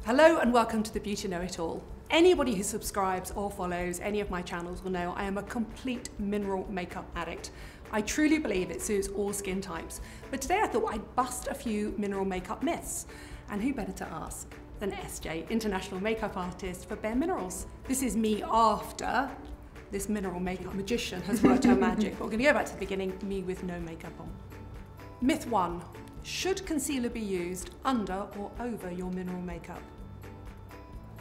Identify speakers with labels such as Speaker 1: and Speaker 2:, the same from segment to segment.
Speaker 1: Hello and welcome to the Beauty Know-It-All. Anybody who subscribes or follows any of my channels will know I am a complete mineral makeup addict. I truly believe it suits all skin types. But today I thought I'd bust a few mineral makeup myths. And who better to ask than SJ, international makeup artist for BareMinerals. This is me after this mineral makeup magician has worked her magic. But we're gonna go back to the beginning, me with no makeup on. Myth 1. Should concealer be used under or over your mineral makeup?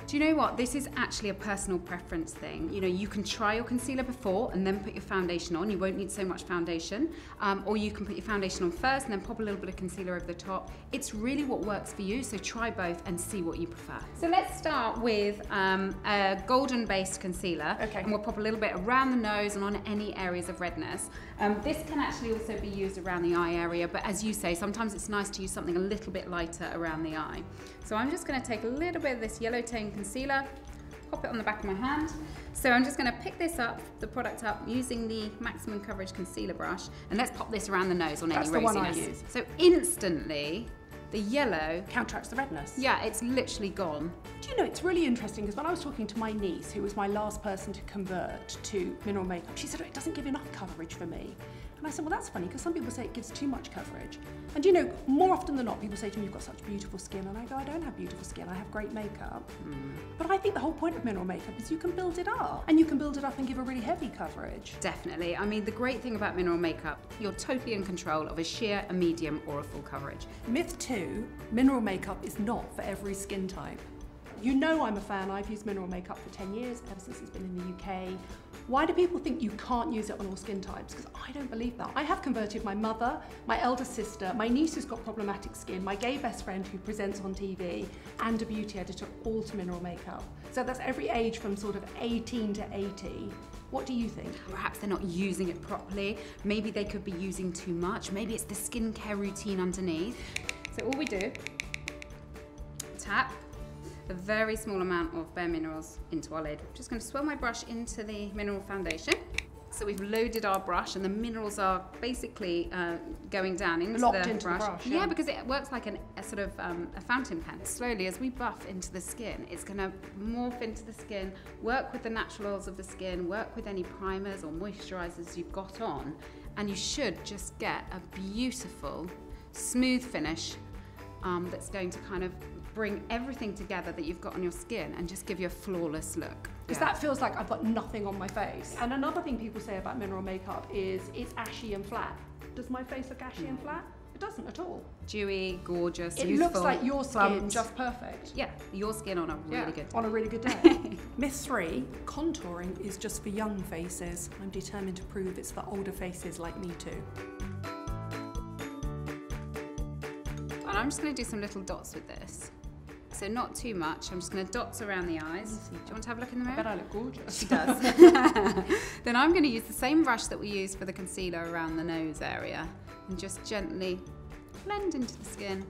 Speaker 2: Do you know what? This is actually a personal preference thing. You know, you can try your concealer before and then put your foundation on. You won't need so much foundation. Or you can put your foundation on first and then pop a little bit of concealer over the top. It's really what works for you, so try both and see what you prefer. So let's start with a golden-based concealer.
Speaker 1: Okay.
Speaker 2: And we'll pop a little bit around the nose and on any areas of redness. This can actually also be used around the eye area, but as you say, sometimes it's nice to use something a little bit lighter around the eye. So I'm just going to take a little bit of this yellow tone concealer, pop it on the back of my hand. So I'm just going to pick this up, the product up, using the maximum coverage concealer brush, and let's pop this around the nose on any rosiness.
Speaker 1: That's the one I use.
Speaker 2: So instantly, the yellow
Speaker 1: counteracts the redness.
Speaker 2: Yeah, it's literally gone.
Speaker 1: Do you know, it's really interesting because when I was talking to my niece, who was my last person to convert to mineral makeup, she said, oh, it doesn't give enough coverage for me. And I said, well, that's funny because some people say it gives too much coverage. And you know, more often than not, people say to me, you've got such beautiful skin. And I go, I don't have beautiful skin, I have great makeup. But I think the whole point of mineral makeup is you can build it up. And you can build it up and give a really heavy coverage.
Speaker 2: Definitely. I mean, the great thing about mineral makeup, you're totally in control of a sheer, a medium, or a full coverage.
Speaker 1: Myth 2, mineral makeup is not for every skin type. You know I'm a fan, I've used mineral makeup for 10 years, ever since it's been in the UK. Why do people think you can't use it on all skin types? Because I don't believe that. I have converted my mother, my elder sister, my niece who's got problematic skin, my gay best friend who presents on TV, and a beauty editor, all to mineral makeup. So that's every age from sort of 18 to 80. What do you think?
Speaker 2: Perhaps they're not using it properly. Maybe they could be using too much. Maybe it's the skincare routine underneath. So all we do, tap a very small amount of BareMinerals into our lid. I'm just going to swirl my brush into the mineral foundation. So we've loaded our brush and the minerals are basically going down into the brush. Yeah, because it works like a sort of a fountain pen. Slowly, as we buff into the skin, it's going to morph into the skin, work with the natural oils of the skin, work with any primers or moisturizers you've got on, and you should just get a beautiful, smooth finish that's going to kind of bring everything together that you've got on your skin and just give you a flawless look.
Speaker 1: Because that feels like I've got nothing on my face. And another thing people say about mineral makeup is it's ashy and flat. Does my face look ashy and flat? It doesn't at all.
Speaker 2: Dewy, gorgeous,
Speaker 1: it
Speaker 2: youthful,
Speaker 1: looks like your skin,
Speaker 2: plumped.
Speaker 1: just perfect.
Speaker 2: Yeah, your skin on a really good day.
Speaker 1: On a really good day. Myth 3, contouring is just for young faces. I'm determined to prove it's for older faces like me too.
Speaker 2: And I'm just going to do some little dots with this. So not too much, I'm just going to dots around the eyes. Do you want to have a look in the mirror?
Speaker 1: I bet I look gorgeous.
Speaker 2: She does. Then I'm going to use the same brush that we used for the concealer around the nose area and just gently blend into the skin.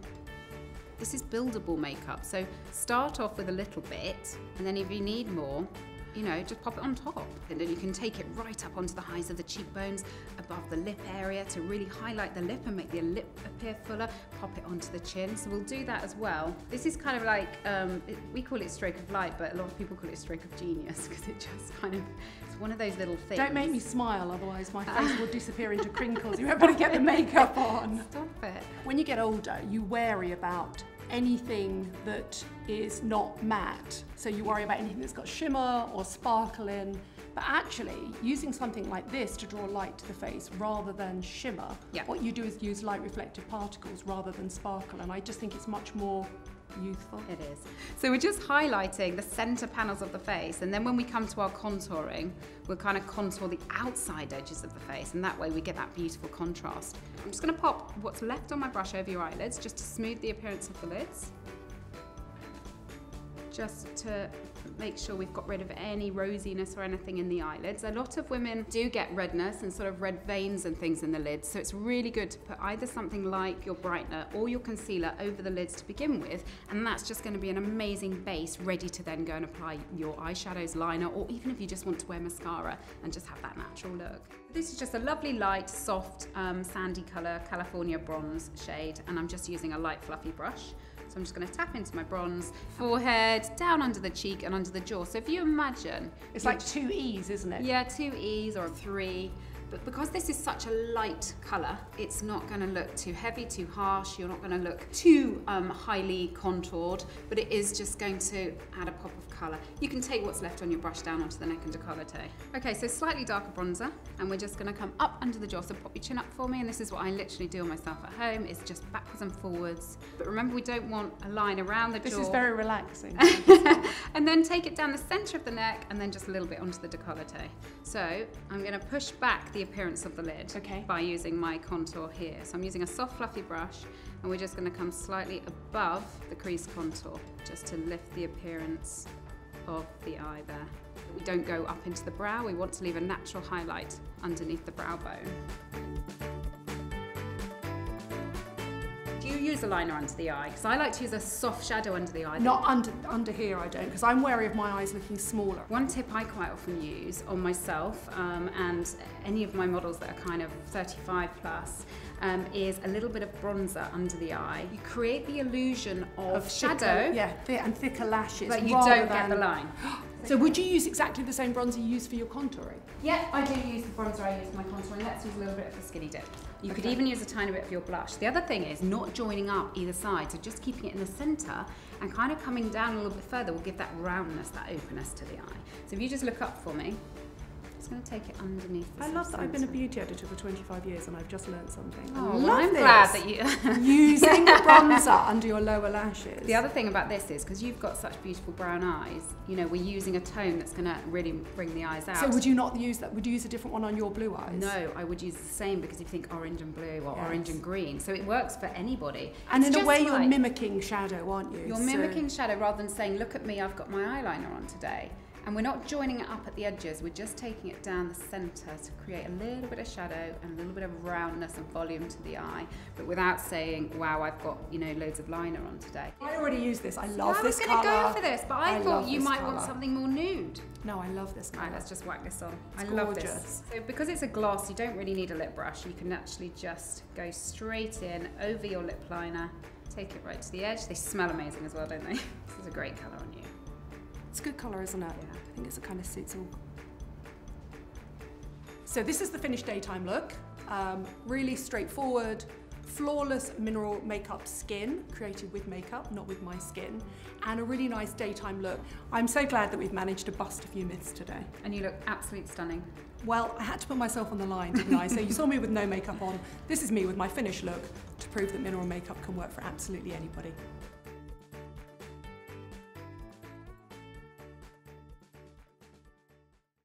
Speaker 2: This is buildable makeup, so start off with a little bit and then if you need more, you know, just pop it on top. And then you can take it right up onto the highs of the cheekbones, above the lip area to really highlight the lip and make the lip appear fuller. Pop it onto the chin. So we'll do that as well. This is kind of like, we call it stroke of light, but a lot of people call it stroke of genius because it just kind of, it's one of those little things.
Speaker 1: Don't make me smile, otherwise my face will disappear into crinkles. You better get the makeup on.
Speaker 2: Stop it.
Speaker 1: When you get older, you worry about anything that is not matte. So you worry about anything that's got shimmer or sparkle in. But actually, using something like this to draw light to the face rather than shimmer, what you do is use light reflective particles rather than sparkle. And I just think it's much more youthful.
Speaker 2: It is. So we're just highlighting the center panels of the face, and then when we come to our contouring, we'll kind of contour the outside edges of the face, and that way we get that beautiful contrast. I'm just going to pop what's left on my brush over your eyelids just to smooth the appearance of the lids. Just to make sure we've got rid of any rosiness or anything in the eyelids. A lot of women do get redness and sort of red veins and things in the lids, so it's really good to put either something like your brightener or your concealer over the lids to begin with, and that's just going to be an amazing base ready to then go and apply your eyeshadows, liner, or even if you just want to wear mascara and just have that natural look. This is just a lovely light, soft, sandy colour, California bronze shade, and I'm just using a light fluffy brush. So I'm just going to tap into my bronze, forehead, down under the cheek and under the jaw. So if you imagine...
Speaker 1: It's like 2 E's, isn't it?
Speaker 2: Yeah, 2 E's or 3. But because this is such a light colour, it's not going to look too heavy, too harsh. You're not going to look too highly contoured, but it is just going to add a pop of colour. You can take what's left on your brush down onto the neck and décolleté. Okay, so slightly darker bronzer, and we're just going to come up under the jaw. So pop your chin up for me, and this is what I literally do on myself at home. It's just backwards and forwards. But remember, we don't want a line around the jaw.
Speaker 1: This is very relaxing.
Speaker 2: And then take it down the centre of the neck, and then just a little bit onto the décolleté. So I'm going to push back the appearance of the lid by using my contour here. So I'm using a soft fluffy brush, and we're just going to come slightly above the crease contour just to lift the appearance of the eye there. We don't go up into the brow, we want to leave a natural highlight underneath the brow bone. Do you use a liner under the eye? Because I like to use a soft shadow under the eye.
Speaker 1: Not under here, I don't, because I'm wary of my eyes looking smaller.
Speaker 2: One tip I quite often use on myself and any of my models that are kind of 35 plus is a little bit of bronzer under the eye. You create the illusion of shadow.
Speaker 1: And thicker lashes.
Speaker 2: But you don't get the line.
Speaker 1: So would you use exactly the same bronzer you use for your contouring?
Speaker 2: Yeah, I do use the bronzer I use for my contouring. Let's use a little bit of the Skinny Dip. You could even use a tiny bit of your blush. The other thing is not joining up either side, so just keeping it in the centre and kind of coming down a little bit further will give that roundness, that openness to the eye. So if you just look up for me, I'm just going to take it underneath the
Speaker 1: I love that. I've been a beauty editor for 25 years and I've just learned something.
Speaker 2: Oh, well, I'm glad that you...
Speaker 1: Using bronzer under your lower lashes.
Speaker 2: The other thing about this is, because you've got such beautiful brown eyes, you know, we're using a tone that's going to really bring the eyes out.
Speaker 1: So would you not use that? Would you use a different one on your blue eyes?
Speaker 2: No, I would use the same, because if you think orange and blue or orange and green, so it works for anybody.
Speaker 1: And in a way you're mimicking shadow, aren't you?
Speaker 2: You're mimicking shadow rather than saying, look at me, I've got my eyeliner on today. And we're not joining it up at the edges, we're just taking it down the centre to create a little bit of shadow and a little bit of roundness and volume to the eye, but without saying, wow, I've got, you know, loads of liner on today.
Speaker 1: I already use this. I love this colour.
Speaker 2: I was going to go for this, but I thought you might want something more nude.
Speaker 1: No, I love this colour.
Speaker 2: Right, let's just whack this on.
Speaker 1: It's
Speaker 2: I love
Speaker 1: gorgeous.
Speaker 2: this. So because it's a gloss, you don't really need a lip brush. You can actually just go straight in over your lip liner, take it right to the edge. They smell amazing as well, don't they? This is a great colour on you.
Speaker 1: It's a good colour, isn't it?
Speaker 2: Yeah.
Speaker 1: I think it's a kind of suits all. So this is the finished daytime look. Really straightforward, flawless mineral makeup skin, created with makeup, not with my skin, and a really nice daytime look. I'm so glad that we've managed to bust a few myths today.
Speaker 2: And you look absolutely stunning.
Speaker 1: Well, I had to put myself on the line, didn't I? So you saw me with no makeup on. This is me with my finished look to prove that mineral makeup can work for absolutely anybody.